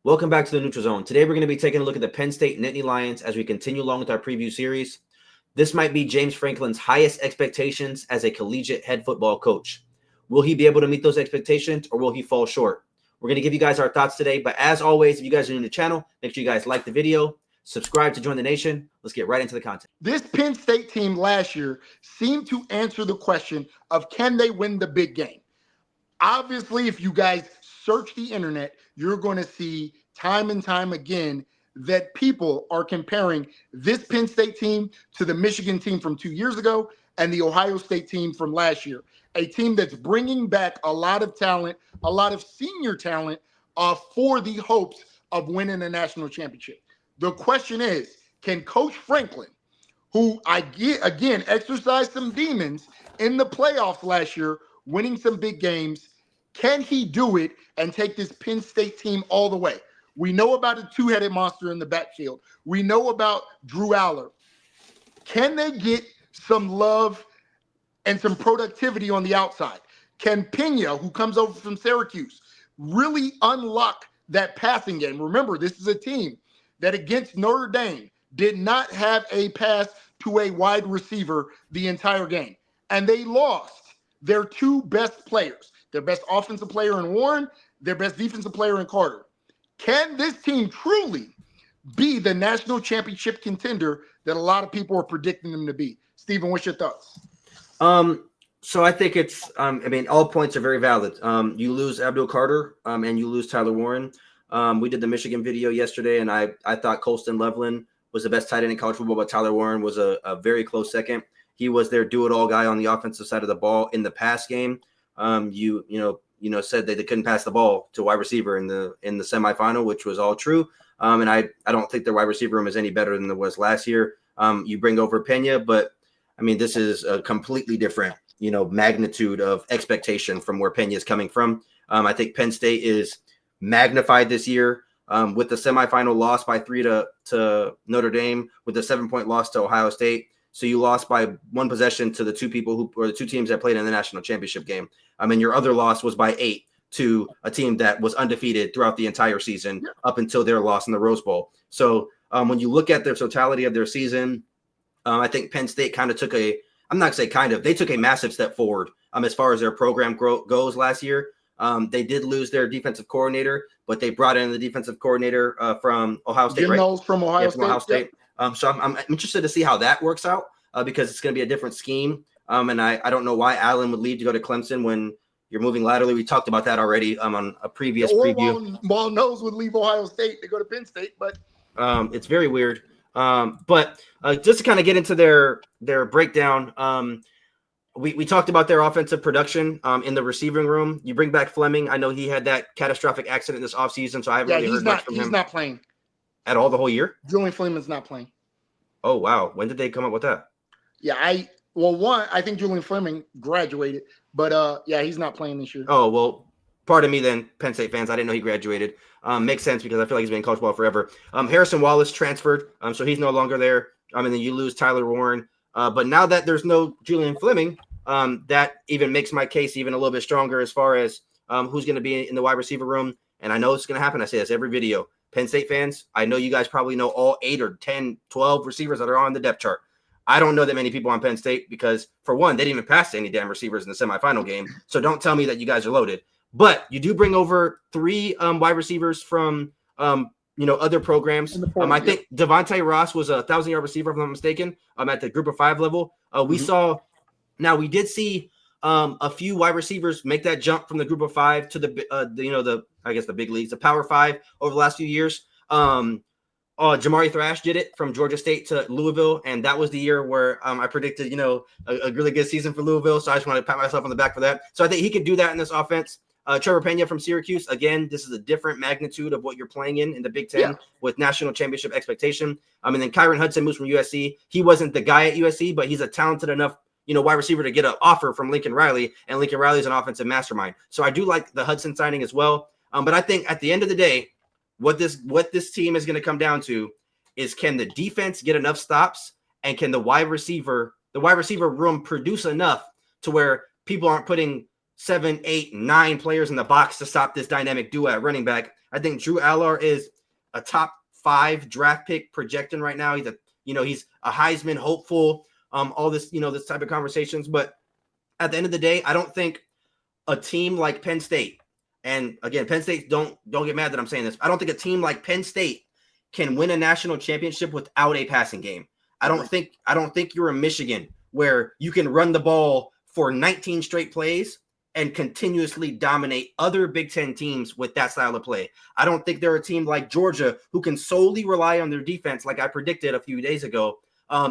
Welcome back to the Neutral Zone. Today we're going to be taking a look at the Penn State Nittany Lions as we continue along with our preview series. This might be James Franklin's highest expectations as a collegiate head football coach. Will he be able to meet those expectations or will he fall short? We're going to give you guys our thoughts today, but as always, if you guys are new to the channel, make sure you guys like the video, subscribe to join the nation. Let's get right into the content. This Penn State team last year seemed to answer the question of can they win the big game? Obviously, if you guys search the internet, you're going to see time and time again that people are comparing this Penn State team to the Michigan team from 2 years ago and the Ohio State team from last year. A team that's bringing back a lot of talent, a lot of senior talent for the hopes of winning a national championship. The question is, can Coach Franklin, who again exercised some demons in the playoffs last year, winning some big games, can he do it and take this Penn State team all the way? We know about a two-headed monster in the backfield. We know about Drew Aller. Can they get some love and some productivity on the outside? Can Pena, who comes over from Syracuse, really unlock that passing game? Remember, this is a team that against Notre Dame did not have a pass to a wide receiver the entire game. And they lost their two best players, their best offensive player in Warren, their best defensive player in Carter. Can this team truly be the national championship contender that a lot of people are predicting them to be? Stephen, what's your thoughts? So I think it's, all points are very valid. You lose Abdul Carter and you lose Tyler Warren. We did the Michigan video yesterday, and I thought Colston Loveland was the best tight end in college football, but Tyler Warren was a very close second. He was their do-it-all guy on the offensive side of the ball in the pass game. You said that they couldn't pass the ball to wide receiver in the semifinal, which was all true. And I don't think their wide receiver room is any better than it was last year. You bring over Pena, but this is a completely different, magnitude of expectation from where Pena is coming from. I think Penn State is magnified this year with the semifinal loss by 3 to Notre Dame, with the 7-point loss to Ohio State. So you lost by one possession to the two teams that played in the national championship game. Your other loss was by 8 to a team that was undefeated throughout the entire season up until their loss in the Rose Bowl. So when you look at the totality of their season, I think Penn State kind of took they took a massive step forward as far as their program goes last year. They did lose their defensive coordinator, but they brought in the defensive coordinator from Ohio State, Jim right? Knowles from Ohio State. So I'm interested to see how that works out because it's going to be a different scheme. And I don't know why Allen would leave to go to Clemson when you're moving laterally. We talked about that already on a previous preview. While Knowles would leave Ohio State to go to Penn State, but it's very weird. But just to kind of get into their breakdown, we talked about their offensive production in the receiving room. You bring back Fleming. I know he had that catastrophic accident this offseason, so I haven't really heard much from him. He's not playing at all the whole year. Julian Fleming's not playing. Oh, wow. When did they come up with that? Yeah, I think Julian Fleming graduated, but he's not playing this year. Oh, well, pardon me then, Penn State fans. I didn't know he graduated. Makes sense because I feel like he's been in college ball forever. Harrison Wallace transferred, so he's no longer there. And then you lose Tyler Warren. But now that there's no Julian Fleming, that even makes my case even a little bit stronger as far as who's going to be in the wide receiver room. And I know it's going to happen. I say this every video. Penn State fans, I know you guys probably know all 8 or 10, 12 receivers that are on the depth chart. I don't know that many people on Penn State because, for one, they didn't even pass to any damn receivers in the semifinal game. So don't tell me that you guys are loaded. But you do bring over 3 wide receivers from, other programs. I think Devontae Ross was a 1,000-yard receiver, if I'm not mistaken, at the group of 5 level. We did see a few wide receivers make that jump from the group of 5 to the big leagues, the Power 5 over the last few years. Jamari Thrash did it from Georgia State to Louisville, and that was the year where I predicted, a really good season for Louisville. So I just want to pat myself on the back for that. So I think he could do that in this offense. Trevor Pena from Syracuse, again, this is a different magnitude of what you're playing in the Big Ten with national championship expectation. And then Kyron Hudson moves from USC. He wasn't the guy at USC, but he's a talented enough wide receiver to get an offer from Lincoln Riley, and Lincoln Riley is an offensive mastermind. So I do like the Hudson signing as well. But I think at the end of the day, what this team is going to come down to is, can the defense get enough stops, and can the wide receiver room produce enough to where people aren't putting 7, 8, 9 players in the box to stop this dynamic duo at running back I think Drew Aller is a top 5 draft pick projecting right now. He's a Heisman hopeful, all this, this type of conversations. But at the end of the day, I don't think a team like Penn State, and again, Penn State, don't get mad that I'm saying this. I don't think a team like Penn State can win a national championship without a passing game. I don't think you're in Michigan where you can run the ball for 19 straight plays and continuously dominate other Big Ten teams with that style of play. I don't think they're a team like Georgia who can solely rely on their defense, like I predicted a few days ago,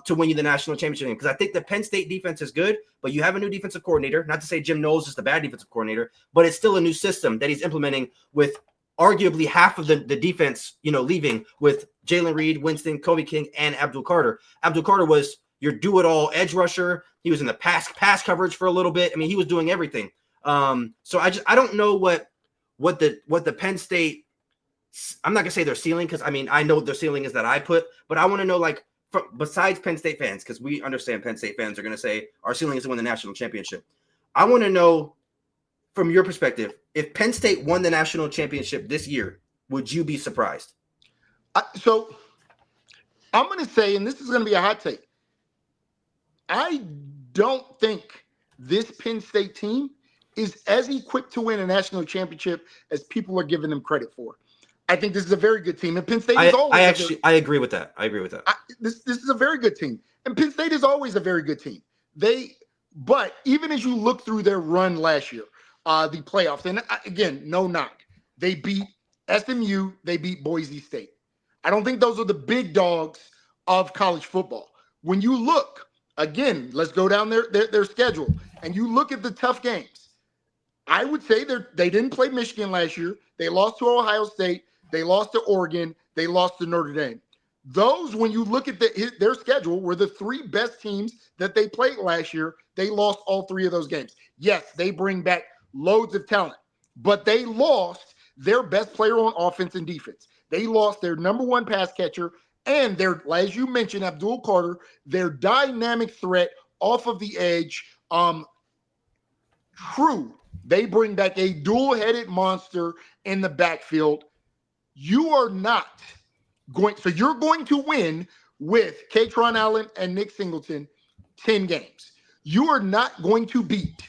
to win you the national championship game. Because I think the Penn State defense is good, but you have a new defensive coordinator. Not to say Jim Knowles is the bad defensive coordinator, but it's still a new system that he's implementing with arguably half of the defense, leaving with Jalen Reed, Winston, Kobe King, and Abdul Carter. Abdul Carter was your do-it-all edge rusher. He was in the pass coverage for a little bit. I mean, he was doing everything. So I don't know what the Penn State, I'm not gonna say their ceiling, because I mean I know what their ceiling is that I put, but I want to know, like, besides Penn State fans, because we understand Penn State fans are gonna say our ceiling is to win the national championship. I want to know from your perspective, if Penn State won the national championship this year, would you be surprised? So I'm gonna say, and this is gonna be a hot take, I don't think this Penn State team is as equipped to win a national championship as people are giving them credit for. I think this is a very good team, and Penn State is always. I agree with that. This is a very good team, and Penn State is always a very good team. But even as you look through their run last year, the playoffs, and again, no knock, they beat SMU, they beat Boise State. I don't think those are the big dogs of college football. When you look again, let's go down their schedule, and you look at the tough games. I would say they didn't play Michigan last year. They lost to Ohio State. They lost to Oregon. They lost to Notre Dame. Those, when you look at their schedule, were the 3 best teams that they played last year. They lost all 3 of those games. Yes, they bring back loads of talent, but they lost their best player on offense and defense. They lost their number 1 pass catcher and as you mentioned, Abdul Carter, their dynamic threat off of the edge. True. They bring back a dual-headed monster in the backfield. You're going to win with Katron Allen and Nick Singleton 10 games. You are not going to beat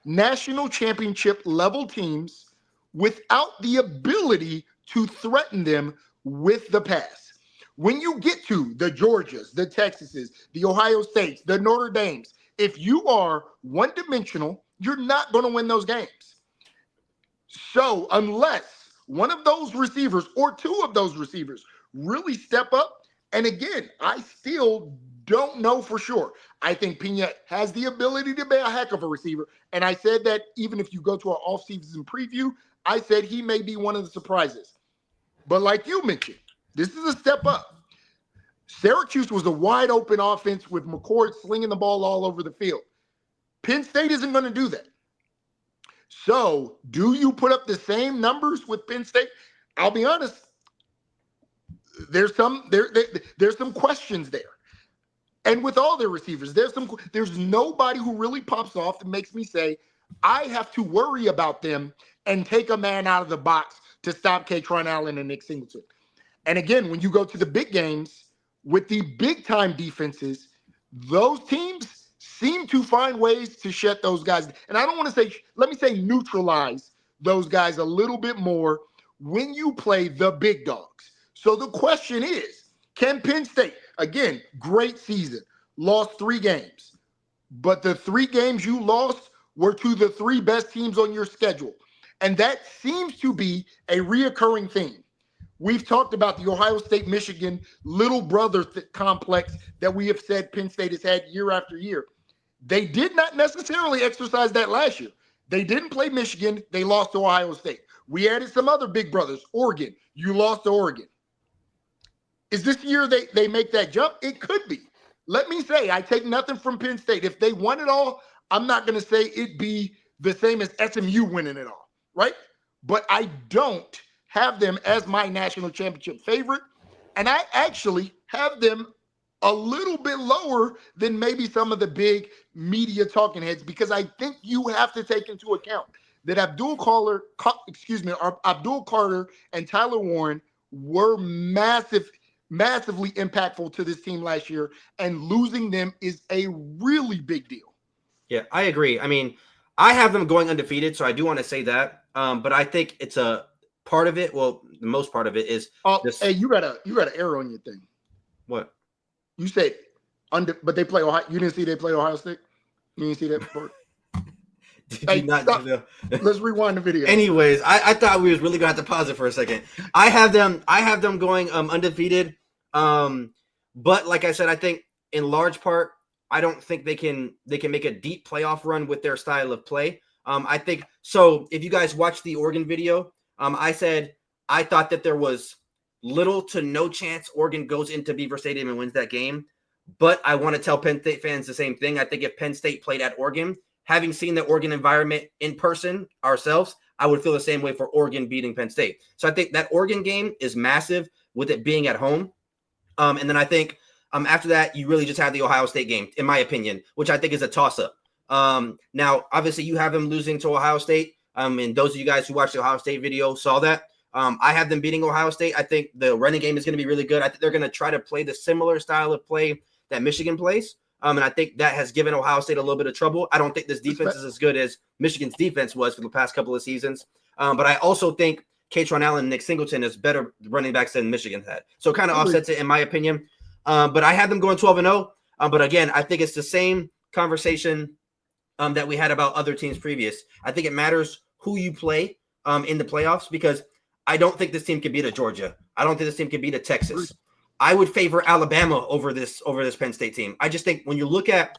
national championship level teams without the ability to threaten them with the pass. When you get to the Georgias, the Texases, the Ohio States, the Notre Dames, if you are one-dimensional, you're not going to win those games. So unless one of those receivers or 2 of those receivers really step up, and again, I still don't know for sure. I think Pena has the ability to be a heck of a receiver, and I said that even if you go to our off-season preview, I said he may be one of the surprises. But like you mentioned, this is a step up. Syracuse was a wide-open offense with McCord slinging the ball all over the field. Penn State isn't going to do that. So, do you put up the same numbers with Penn State? I'll be honest. There's some questions there, and with all their receivers, there's nobody who really pops off that makes me say I have to worry about them and take a man out of the box to stop Katron Allen and Nick Singleton. And again, when you go to the big games with the big time defenses, those teams seem to find ways to shut those guys. And I don't want to say, let me say neutralize those guys a little bit more when you play the big dogs. So the question is, can Penn State, again, great season, lost 3 games, but the 3 games you lost were to the 3 best teams on your schedule. And that seems to be a reoccurring theme. We've talked about the Ohio State, Michigan little brother complex that we have said Penn State has had year after year. They did not necessarily exercise that last year. They didn't play Michigan. They lost to Ohio State. We added some other big brothers. Oregon, you lost to Oregon. Is this year they make that jump? It could be. Let me say, I take nothing from Penn State. If they won it all, I'm not going to say it'd be the same as SMU winning it all, right? But I don't have them as my national championship favorite. And I actually have them a little bit lower than maybe some of the big media talking heads, because I think you have to take into account that Abdul Carter and Tyler Warren were massively impactful to this team last year, and losing them is a really big deal. Yeah, I agree. I mean, I have them going undefeated, so I do want to say that. But I think it's a part of it. Well, the most part of it is Oh, this. hey, you got an error on your thing. What? You said but they play Ohio. You didn't see they play Ohio State. You didn't see that part. Did you Hey, not? stop. Let's rewind the video. Anyways, I thought we was really gonna have to pause it for a second. I have them going undefeated. But like I said, I think in large part, I don't think they can make a deep playoff run with their style of play. I think so. If you guys watched the Oregon video, I said I thought that there was little to no chance Oregon goes into Beaver Stadium and wins that game. But I want to tell Penn State fans the same thing. I think if Penn State played at Oregon, having seen the Oregon environment in person ourselves, I would feel the same way for Oregon beating Penn State. So I think that Oregon game is massive with it being at home. And then I think after that, you really just have the Ohio State game, in my opinion, which I think is a toss-up. Now, obviously, you have them losing to Ohio State. And those of you guys who watched the Ohio State video saw that. I have them beating Ohio State. I think the running game is going to be really good. I think they're going to try to play the similar style of play that Michigan plays. And I think that has given Ohio State a little bit of trouble. I don't think this defense is as good as Michigan's defense was for the past couple of seasons. But I also think Katron Allen and Nick Singleton is better running backs than Michigan had. So it kind of offsets it, in my opinion. But I have them going 12-0. But again, I think it's the same conversation that we had about other teams previous. I think it matters who you play in the playoffs, because I don't think this team can beat a Georgia. I don't think this team can beat a Texas. I would favor Alabama over this Penn State team. I just think when you look at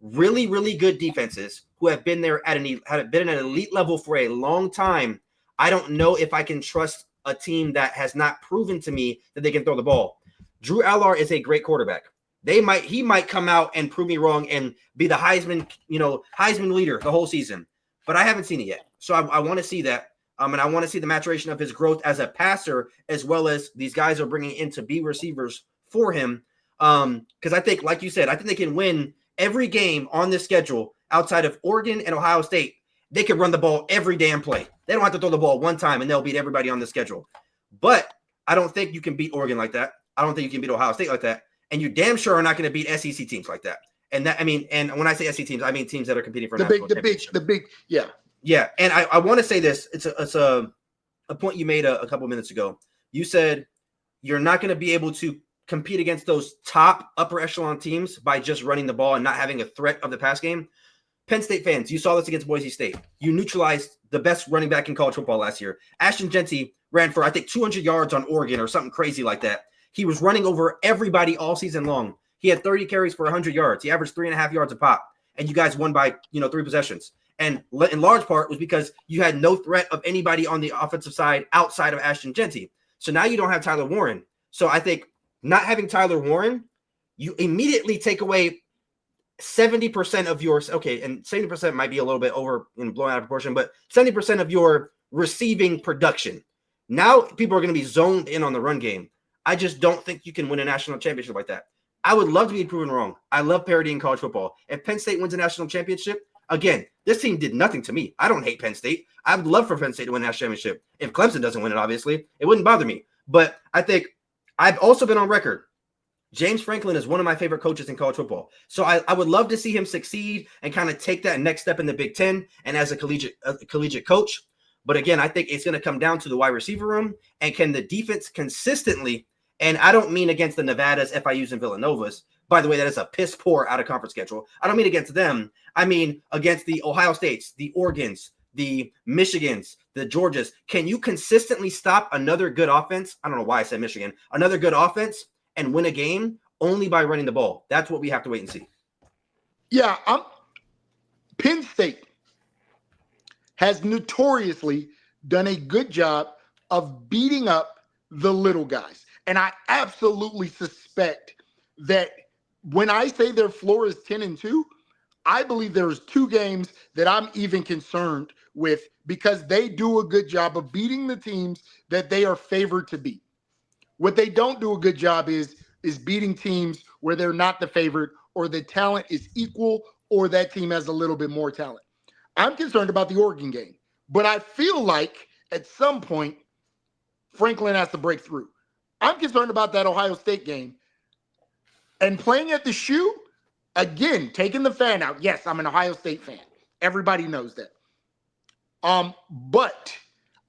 really, really good defenses who have been there have been at an elite level for a long time, I don't know if I can trust a team that has not proven to me that they can throw the ball. Drew Allar is a great quarterback. He might come out and prove me wrong and be the Heisman leader the whole season, but I haven't seen it yet. So I want to see that. And I want to see the maturation of his growth as a passer, as well as these guys are bringing in to be receivers for him. Because I think, like you said, I think they can win every game on this schedule outside of Oregon and Ohio State. They can run the ball every damn play. They don't have to throw the ball one time, and they'll beat everybody on the schedule. But I don't think you can beat Oregon like that. I don't think you can beat Ohio State like that. And you damn sure are not going to beat SEC teams like that. And when I say SEC teams, I mean teams that are competing for the big, yeah. Yeah, and I want to say this. It's a point you made a couple minutes ago. You said you're not going to be able to compete against those top upper echelon teams by just running the ball and not having a threat of the pass game. Penn State fans, you saw this against Boise State. You neutralized the best running back in college football last year. Ashton Jeanty ran for, I think, 200 yards on Oregon or something crazy like that. He was running over everybody all season long. He had 30 carries for 100 yards. He averaged 3.5 yards a pop. And you guys won by 3 possessions. And in large part was because you had no threat of anybody on the offensive side outside of Ashton Jeanty. So now you don't have Tyler Warren. So I think not having Tyler Warren, you immediately take away 70% of your, okay, and 70% might be a little bit over and blown out of proportion, but 70% of your receiving production. Now people are going to be zoned in on the run game. I just don't think you can win a national championship like that. I would love to be proven wrong. I love parity in college football. If Penn State wins a national championship, again, this team did nothing to me. I don't hate Penn State. I would love for Penn State to win a national championship. If Clemson doesn't win it, obviously, it wouldn't bother me. But I think I've also been on record. James Franklin is one of my favorite coaches in college football. So I would love to see him succeed and kind of take that next step in the Big Ten and as a collegiate coach. But again, I think it's going to come down to the wide receiver room and can the defense consistently, and I don't mean against the Nevadas, FIUs, and Villanovas. By the way, that is a piss poor out of conference schedule. I don't mean against them. I mean against the Ohio States, the Oregons, the Michigans, the Georgias. Can you consistently stop another good offense? I don't know why I said Michigan. Another good offense and win a game only by running the ball. That's what we have to wait and see. Yeah, Penn State has notoriously done a good job of beating up the little guys. And I absolutely suspect that when I say their floor is 10-2, I believe there's 2 games that I'm even concerned with because they do a good job of beating the teams that they are favored to beat. What they don't do a good job is beating teams where they're not the favorite or the talent is equal or that team has a little bit more talent. I'm concerned about the Oregon game But I feel like at some point, Franklin has to break through. I'm concerned about that Ohio State game. And playing at the shoe, again, taking the fan out. Yes, I'm an Ohio State fan. Everybody knows that. But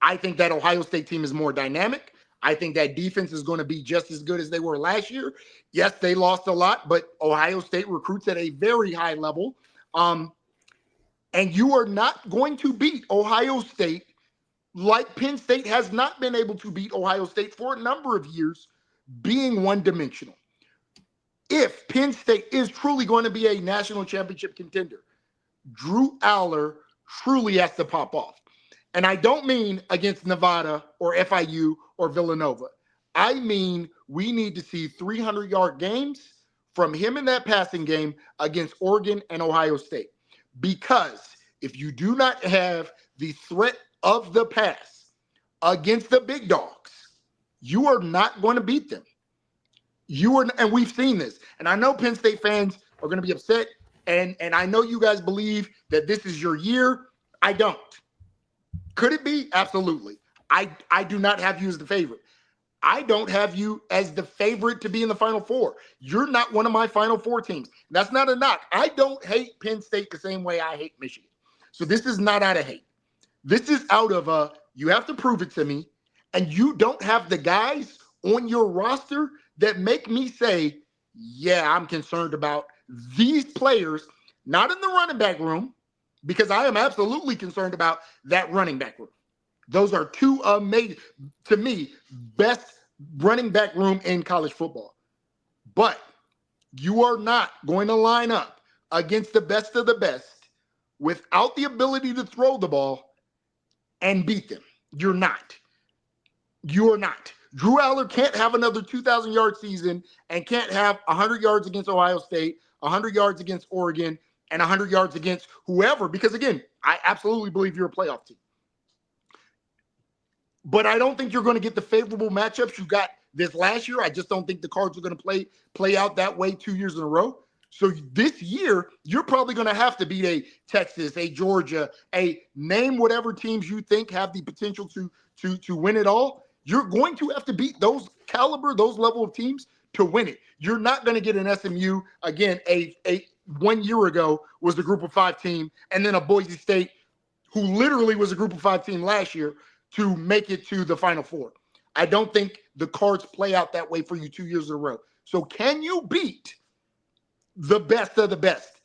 I think that Ohio State team is more dynamic. I think that defense is going to be just as good as they were last year. Yes, they lost a lot, but Ohio State recruits at a very high level. And you are not going to beat Ohio State like Penn State has not been able to beat Ohio State for a number of years, being one-dimensional. If Penn State is truly going to be a national championship contender, Drew Aller truly has to pop off. And I don't mean against Nevada or FIU or Villanova. I mean we need to see 300-yard games from him in that passing game against Oregon and Ohio State. Because if you do not have the threat of the pass against the big dogs, you are not going to beat them. And we've seen this. And I know Penn State fans are going to be upset. And I know you guys believe that this is your year. I don't. Could it be? Absolutely. I do not have you as the favorite. I don't have you as the favorite to be in the Final Four. You're not one of my Final Four teams. That's not a knock. I don't hate Penn State the same way I hate Michigan. So this is not out of hate. This is out of you have to prove it to me, and you don't have the guys on your roster that make me say, yeah, I'm concerned about these players, not in the running back room, because I am absolutely concerned about that running back room. Those are two amazing, to me, best running back room in college football. But you are not going to line up against the best of the best without the ability to throw the ball and beat them. You're not. You are not. Drew Aller can't have another 2,000-yard season and can't have 100 yards against Ohio State, 100 yards against Oregon, and 100 yards against whoever. Because, again, I absolutely believe you're a playoff team. But I don't think you're going to get the favorable matchups you got this last year. I just don't think the Cards are going to play out that way 2 years in a row. So this year, you're probably going to have to beat a Texas, a Georgia, a name whatever teams you think have the potential to win it all. You're going to have to beat those caliber, those level of teams to win it. You're not going to get an SMU, again, a 1 year ago was a group of 5 team, and then a Boise State who literally was a group of 5 team last year to make it to the Final Four. I don't think the Cards play out that way for you 2 years in a row. So can you beat the best of the best?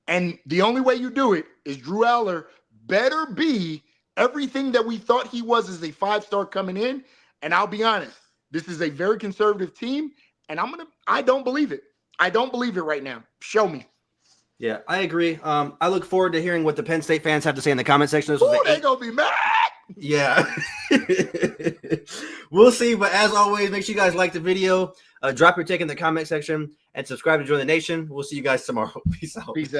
And the only way you do it is Drew Aller better be everything that we thought he was as a 5-star coming in. And I'll be honest, this is a very conservative team, and I don't believe it. I don't believe it right now. Show me. Yeah, I agree. I look forward to hearing what the Penn State fans have to say in the comment section. They're going to be mad. Yeah. We'll see. But as always, make sure you guys like the video, drop your take in the comment section, and subscribe to Join the Nation. We'll see you guys tomorrow. Peace out. Peace out.